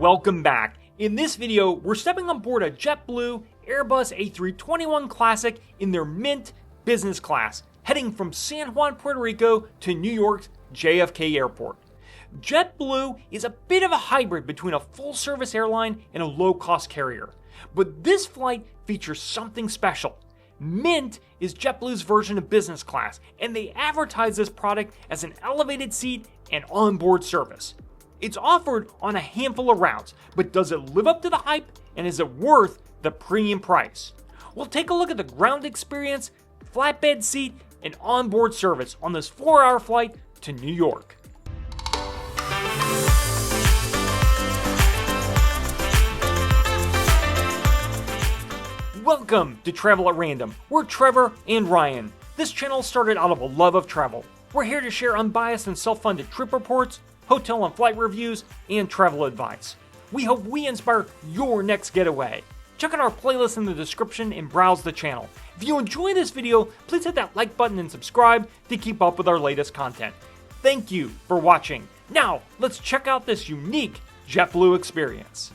welcome back. In this video, we're stepping on board a JetBlue Airbus A321 Classic in their Mint business class, heading from San Juan, Puerto Rico to New York's JFK Airport. JetBlue is a bit of a hybrid between a full-service airline and a low-cost carrier, but this flight features something special. Mint is JetBlue's version of business class, and they advertise this product as an elevated seat and onboard service. It's offered on a handful of routes, but does it live up to the hype, and is it worth the premium price? We'll take a look at the ground experience, flatbed seat, and onboard service on this 4-hour flight to New York. Welcome to Travel at Random. We're Trevor and Ryan. This channel started out of a love of travel. We're here to share unbiased and self-funded trip reports, hotel and flight reviews, and travel advice. We hope we inspire your next getaway. Check out our playlist in the description and browse the channel. If you enjoy this video, please hit that like button and subscribe to keep up with our latest content. Thank you for watching. Now, let's check out this unique JetBlue experience.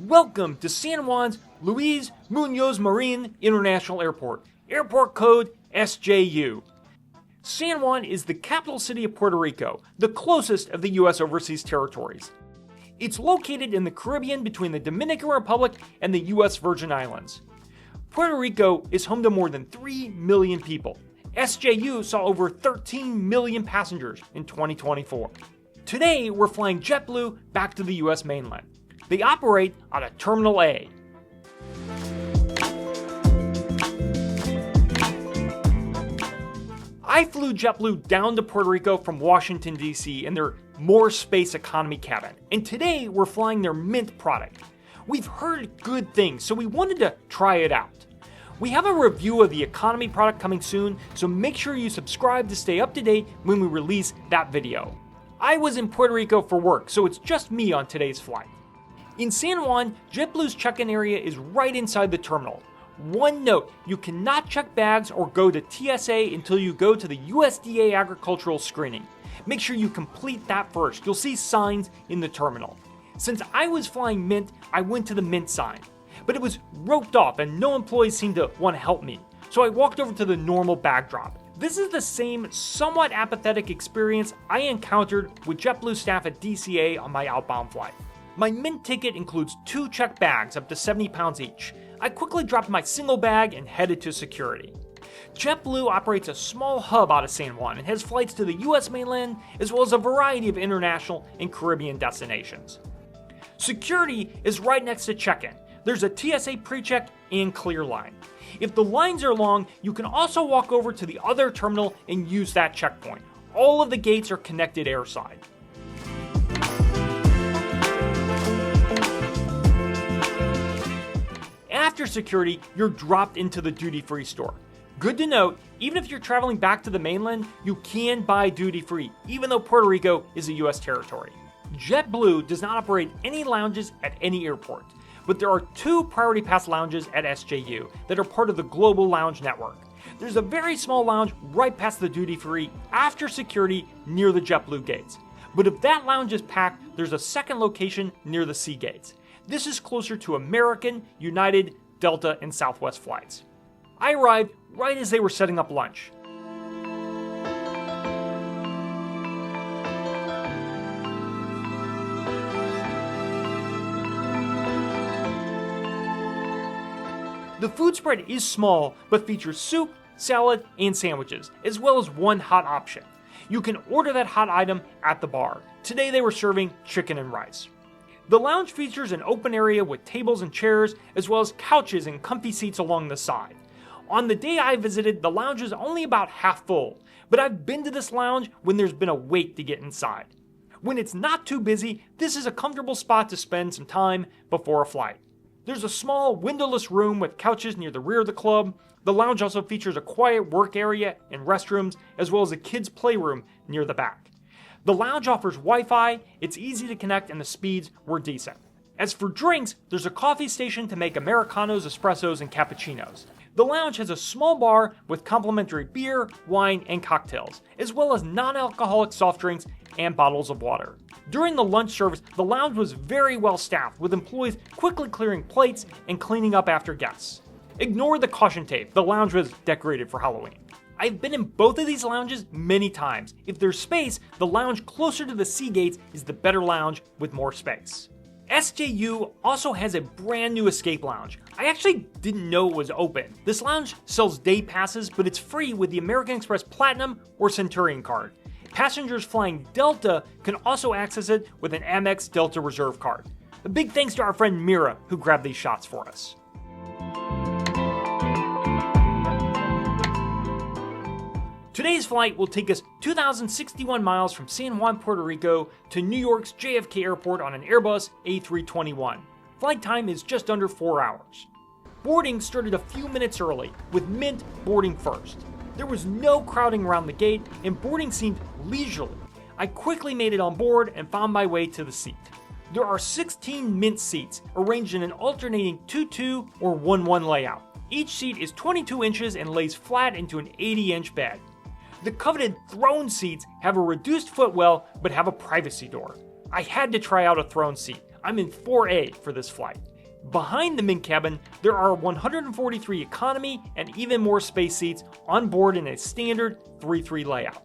Welcome to San Juan's Luis Munoz Marin International Airport, airport code SJU. San Juan is the capital city of Puerto Rico, the closest of the U.S. overseas territories. It's located in the Caribbean between the Dominican Republic and the U.S. Virgin Islands. Puerto Rico is home to more than 3 million people. SJU saw over 13 million passengers in 2024. Today, we're flying JetBlue back to the U.S. mainland. They operate out of Terminal A. I flew JetBlue down to Puerto Rico from Washington, D.C. in their More Space Economy cabin, and today we're flying their Mint product. We've heard good things, so we wanted to try it out. We have a review of the economy product coming soon, so make sure you subscribe to stay up to date when we release that video. I was in Puerto Rico for work, so it's just me on today's flight. In San Juan, JetBlue's check-in area is right inside the terminal. One note, you cannot check bags or go to TSA until you go to the USDA agricultural screening. Make sure you complete that first. You'll see signs in the terminal. Since I was flying Mint, I went to the Mint sign, but it was roped off and no employees seemed to want to help me, so I walked over to the normal bag drop. This is the same somewhat apathetic experience I encountered with JetBlue staff at DCA on my outbound flight. My Mint ticket includes 2 checked bags up to 70 pounds each. I quickly dropped my single bag and headed to security. JetBlue operates a small hub out of San Juan and has flights to the US mainland as well as a variety of international and Caribbean destinations. Security is right next to check-in. There's a TSA pre-check and clear line. If the lines are long, you can also walk over to the other terminal and use that checkpoint. All of the gates are connected airside. After security, you're dropped into the duty-free store. Good to note, even if you're traveling back to the mainland, you can buy duty-free, even though Puerto Rico is a U.S. territory. JetBlue does not operate any lounges at any airport, but there are 2 Priority Pass lounges at SJU that are part of the global lounge network. There's a very small lounge right past the duty-free after security near the JetBlue gates. But if that lounge is packed, there's a second location near the sea gates. This is closer to American, United, Delta, and Southwest flights. I arrived right as they were setting up lunch. The food spread is small, but features soup, salad, and sandwiches, as well as one hot option. You can order that hot item at the bar. Today they were serving chicken and rice. The lounge features an open area with tables and chairs, as well as couches and comfy seats along the side. On the day I visited, the lounge is only about half full, but I've been to this lounge when there's been a wait to get inside. When it's not too busy, this is a comfortable spot to spend some time before a flight. There's a small windowless room with couches near the rear of the club. The lounge also features a quiet work area and restrooms, as well as a kids' playroom near the back. The lounge offers Wi-Fi, it's easy to connect, and the speeds were decent. As for drinks, there's a coffee station to make Americanos, espressos, and cappuccinos. The lounge has a small bar with complimentary beer, wine, and cocktails, as well as non-alcoholic soft drinks and bottles of water. During the lunch service, the lounge was very well staffed, with employees quickly clearing plates and cleaning up after guests. Ignore the caution tape, the lounge was decorated for Halloween. I've been in both of these lounges many times. If there's space, the lounge closer to the sea gates is the better lounge with more space. SJU also has a brand new escape lounge. I actually didn't know it was open. This lounge sells day passes, but it's free with the American Express Platinum or Centurion card. Passengers flying Delta can also access it with an Amex Delta Reserve card. A big thanks to our friend Mira who grabbed these shots for us. Today's flight will take us 2,061 miles from San Juan, Puerto Rico to New York's JFK Airport on an Airbus A321. Flight time is just under 4 hours. Boarding started a few minutes early, with Mint boarding first. There was no crowding around the gate, and boarding seemed leisurely. I quickly made it on board and found my way to the seat. There are 16 Mint seats, arranged in an alternating 2-2 or 1-1 layout. Each seat is 22 inches and lays flat into an 80-inch bed. The coveted throne seats have a reduced footwell but have a privacy door. I had to try out a throne seat. I'm in 4A for this flight. Behind the Mint cabin, there are 143 economy and even more space seats on board in a standard 3-3 layout.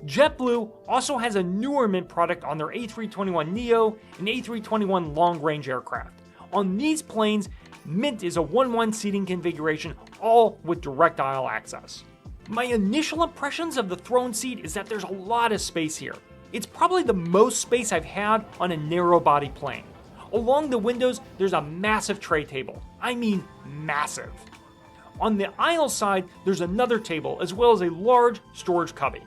JetBlue also has a newer Mint product on their A321neo and A321 long-range aircraft. On these planes, Mint is a 1-1 seating configuration, all with direct aisle access. My initial impressions of the throne seat is that there's a lot of space here. It's probably the most space I've had on a narrow-body plane. Along the windows, there's a massive tray table. I mean massive. On the aisle side, there's another table as well as a large storage cubby.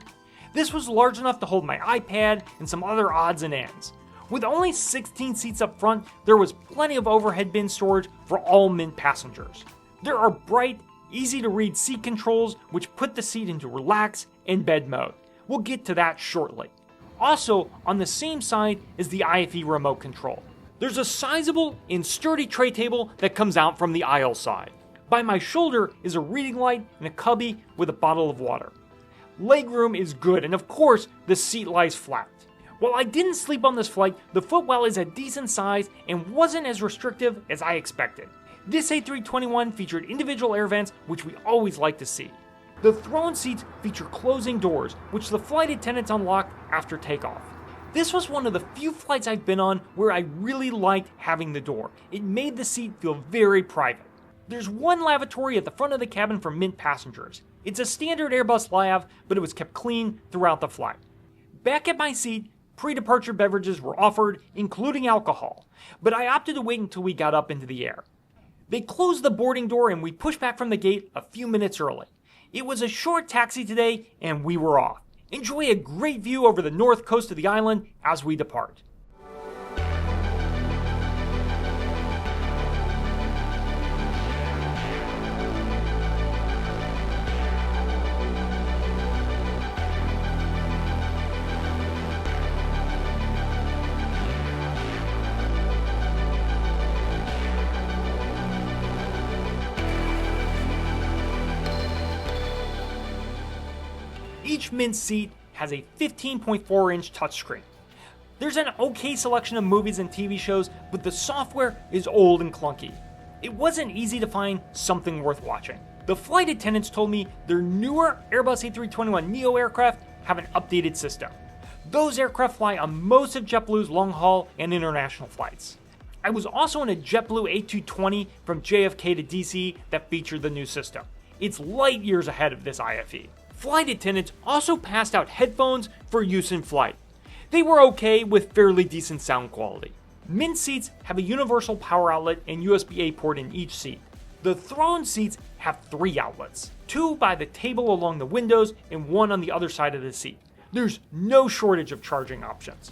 This was large enough to hold my iPad and some other odds and ends. With only 16 seats up front, there was plenty of overhead bin storage for all Mint passengers. There are bright, easy-to-read seat controls which put the seat into relax and bed mode. We'll get to that shortly. Also, on the same side is the IFE remote control. There's a sizable and sturdy tray table that comes out from the aisle side. By my shoulder is a reading light and a cubby with a bottle of water. Legroom is good, and of course, the seat lies flat. While I didn't sleep on this flight, the footwell is a decent size and wasn't as restrictive as I expected. This A321 featured individual air vents, which we always like to see. The throne seats feature closing doors, which the flight attendants unlock after takeoff. This was one of the few flights I've been on where I really liked having the door. It made the seat feel very private. There's one lavatory at the front of the cabin for Mint passengers. It's a standard Airbus lav, but it was kept clean throughout the flight. Back at my seat, pre-departure beverages were offered, including alcohol, but I opted to wait until we got up into the air. They closed the boarding door and we pushed back from the gate a few minutes early. It was a short taxi today and we were off. Enjoy a great view over the north coast of the island as we depart. Each Mint seat has a 15.4-inch touchscreen. There's an okay selection of movies and TV shows, but the software is old and clunky. It wasn't easy to find something worth watching. The flight attendants told me their newer Airbus A321neo aircraft have an updated system. Those aircraft fly on most of JetBlue's long-haul and international flights. I was also in a JetBlue A220 from JFK to DC that featured the new system. It's light years ahead of this IFE. Flight attendants also passed out headphones for use in flight. They were okay with fairly decent sound quality. Mint seats have a universal power outlet and USB-A port in each seat. The throne seats have 3 outlets, 2 by the table along the windows and 1 on the other side of the seat. There's no shortage of charging options.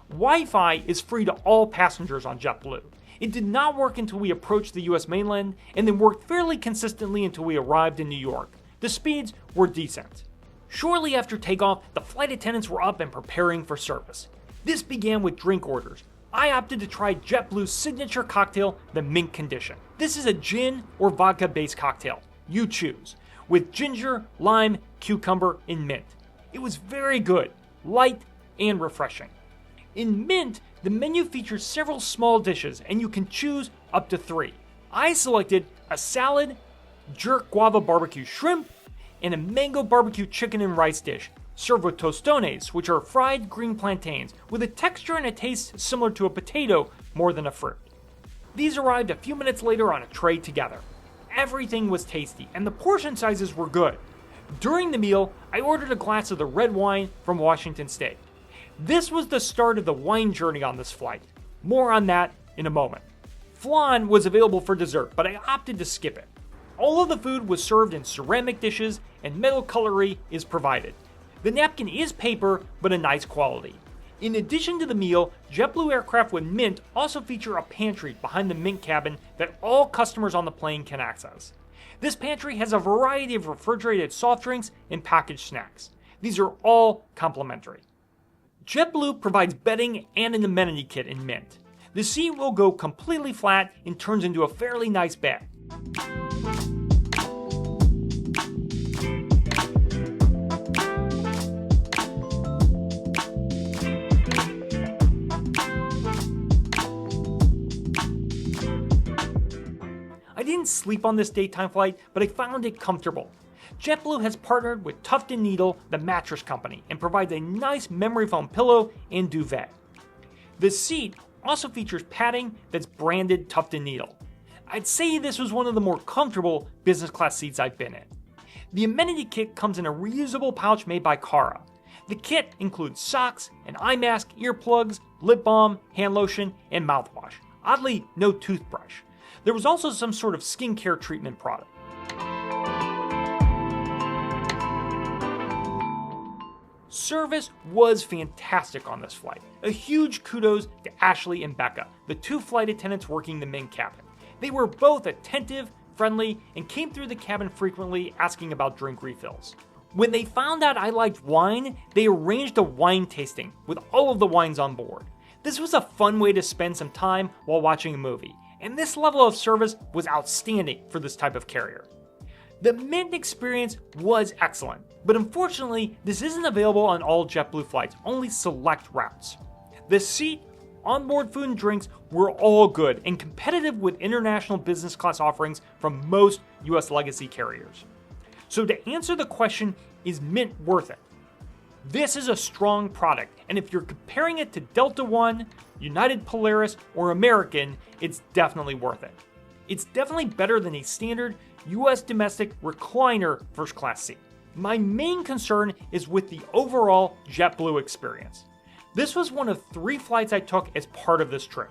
Wi-Fi is free to all passengers on JetBlue. It did not work until we approached the US mainland and then worked fairly consistently until we arrived in New York. The speeds were decent. Shortly after takeoff, the flight attendants were up and preparing for service. This began with drink orders. I opted to try JetBlue's signature cocktail, the Mint Condition. This is a gin or vodka-based cocktail, you choose, with ginger, lime, cucumber, and mint. It was very good, light, and refreshing. In Mint, the menu features several small dishes, and you can choose up to 3. I selected a salad, jerk guava barbecue shrimp, and a mango barbecue chicken and rice dish, served with tostones, which are fried green plantains, with a texture and a taste similar to a potato more than a fruit. These arrived a few minutes later on a tray together. Everything was tasty, and the portion sizes were good. During the meal, I ordered a glass of the red wine from Washington State. This was the start of the wine journey on this flight. More on that in a moment. Flan was available for dessert, but I opted to skip it. All of the food was served in ceramic dishes, and metal cutlery is provided. The napkin is paper, but a nice quality. In addition to the meal, JetBlue aircraft with Mint also feature a pantry behind the Mint cabin that all customers on the plane can access. This pantry has a variety of refrigerated soft drinks and packaged snacks. These are all complimentary. JetBlue provides bedding and an amenity kit in Mint. The seat will go completely flat and turns into a fairly nice bed. I didn't sleep on this daytime flight, but I found it comfortable. JetBlue has partnered with Tuft & Needle, the mattress company, and provides a nice memory foam pillow and duvet. The seat also features padding that's branded Tuft & Needle. I'd say this was one of the more comfortable business class seats I've been in. The amenity kit comes in a reusable pouch made by Cara. The kit includes socks, an eye mask, earplugs, lip balm, hand lotion, and mouthwash. Oddly, no toothbrush. There was also some sort of skincare treatment product. Service was fantastic on this flight. A huge kudos to Ashley and Becca, the 2 flight attendants working the Mint cabin. They were both attentive, friendly, and came through the cabin frequently asking about drink refills. When they found out I liked wine, they arranged a wine tasting with all of the wines on board. This was a fun way to spend some time while watching a movie, and this level of service was outstanding for this type of carrier. The Mint experience was excellent, but unfortunately, this isn't available on all JetBlue flights, only select routes. The seat, onboard food and drinks were all good and competitive with international business class offerings from most US legacy carriers. So to answer the question, is Mint worth it? This is a strong product, and if you're comparing it to Delta One, United Polaris, or American, it's definitely worth it. It's definitely better than a standard US domestic recliner first class seat. My main concern is with the overall JetBlue experience. This was one of 3 flights I took as part of this trip.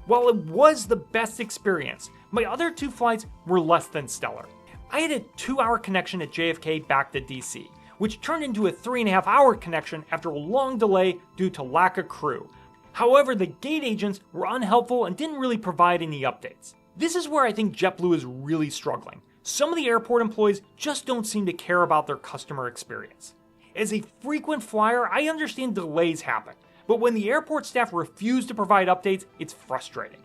While it was the best experience, my other 2 flights were less than stellar. I had a 2-hour connection at JFK back to DC, which turned into a 3.5-hour connection after a long delay due to lack of crew. However, the gate agents were unhelpful and didn't really provide any updates. This is where I think JetBlue is really struggling. Some of the airport employees just don't seem to care about their customer experience. As a frequent flyer, I understand delays happen, but when the airport staff refuse to provide updates, it's frustrating.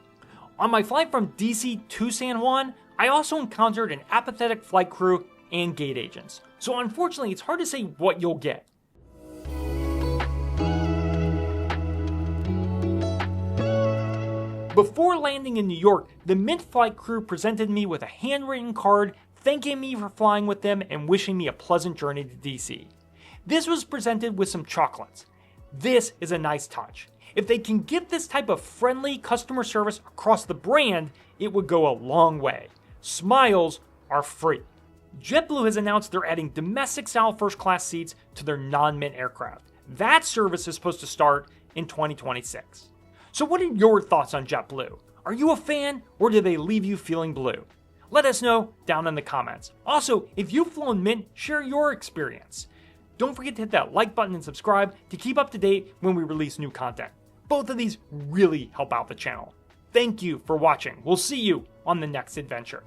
On my flight from DC to San Juan, I also encountered an apathetic flight crew and gate agents. So unfortunately, it's hard to say what you'll get. Before landing in New York, the Mint flight crew presented me with a handwritten card thanking me for flying with them and wishing me a pleasant journey to DC. This was presented with some chocolates. This is a nice touch. If they can get this type of friendly customer service across the brand, it would go a long way. Smiles are free. JetBlue has announced they're adding domestic-style first-class seats to their non-Mint aircraft. That service is supposed to start in 2026. So what are your thoughts on JetBlue? Are you a fan, or do they leave you feeling blue? Let us know down in the comments. Also, if you've flown Mint, share your experience. Don't forget to hit that like button and subscribe to keep up to date when we release new content. Both of these really help out the channel. Thank you for watching. We'll see you on the next adventure.